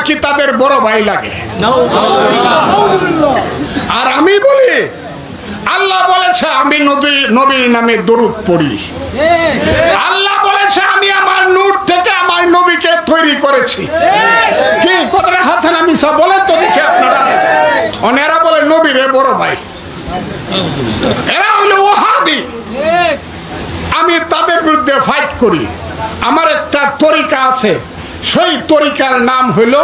নাকি তাদের বড় ভাই লাগে। আর আমি বলি আল্লাহ বলেছে আমি নবীর নামে দরুদ পড়ি। আল্লাহ বলেছে আমি আমার নূর থেকে আমার নবীকে তৈরি করেছি। কি কথাটা হাসান আমি সব বলেন তো দেখি আপনারা। এরা বলে নবীরে বড় ভাই, এরা হইল ওহাবি। আমি তাদের বিরুদ্ধে ফাইট করি। আমার একটা তরিকা আছে, সেই তরিকার নাম হইল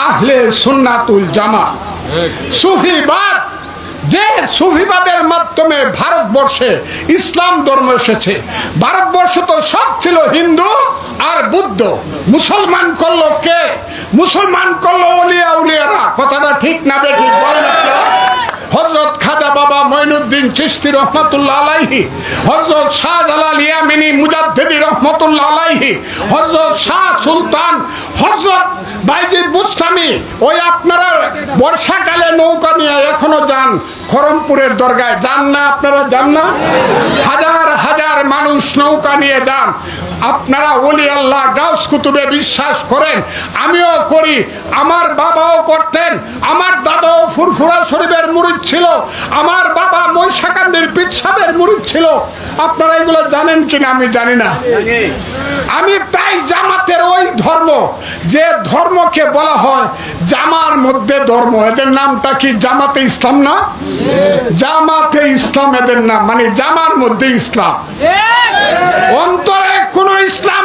আহলে সুন্নাতুল জামাত, সুফিবাদ। যে সুফিবাদের মাধ্যমে ভারতবর্ষে ইসলাম ধর্ম এসেছে। ভারতবর্ষ তো সব ছিল হিন্দু আর বুদ্ধ। মুসলমান করলো কে? মুসলমান করলো ওলিয়া উলিয়ারা। কথাটা ঠিক না বেঠিক বলেন আপনারা? হযরত খাজা বাবা মঈনুদ্দিন চিশতি রহমাতুল্লাহ আলাইহি, হযরত শাহজালাল ইয়ামিনী মুজাদ্দিদি রহমাতুল্লাহ আলাইহি, হযরত শাহ সুলতান, হযরত বাইজিদ বুস্তামি। ওই আপনারা বর্ষাকালে নৌকা নিয়ে এখনো যান খরমপুরের দরগায়, যান না? আপনারা যান না? হাজার হাজার মানুষ নৌকা নিয়ে যান। আপনারা ওলি আল্লাহ গাউস কুতুবে বিশ্বাস করেন, আমিও করি, আমার বাবাও করতেন, আমার দাদাও ফুরফুরা শরীফের মুরিদ ছিল, আমার বাবা মহিষাকান্দির পীর সাহেবের মুরিদ ছিল। আপনারা এগুলো জানেন কিনা আমি জানি না। আমি তাই জামাতের ওই ধর্ম, যে ধর্মকে বলা হয় জামার মধ্যে ধর্ম, এদের নামটা কি জামাতে ইসলাম না? জামাতে ইসলাম এদের নাম, মানে জামার মধ্যে ইসলাম, অন্তরে কোনো ইসলাম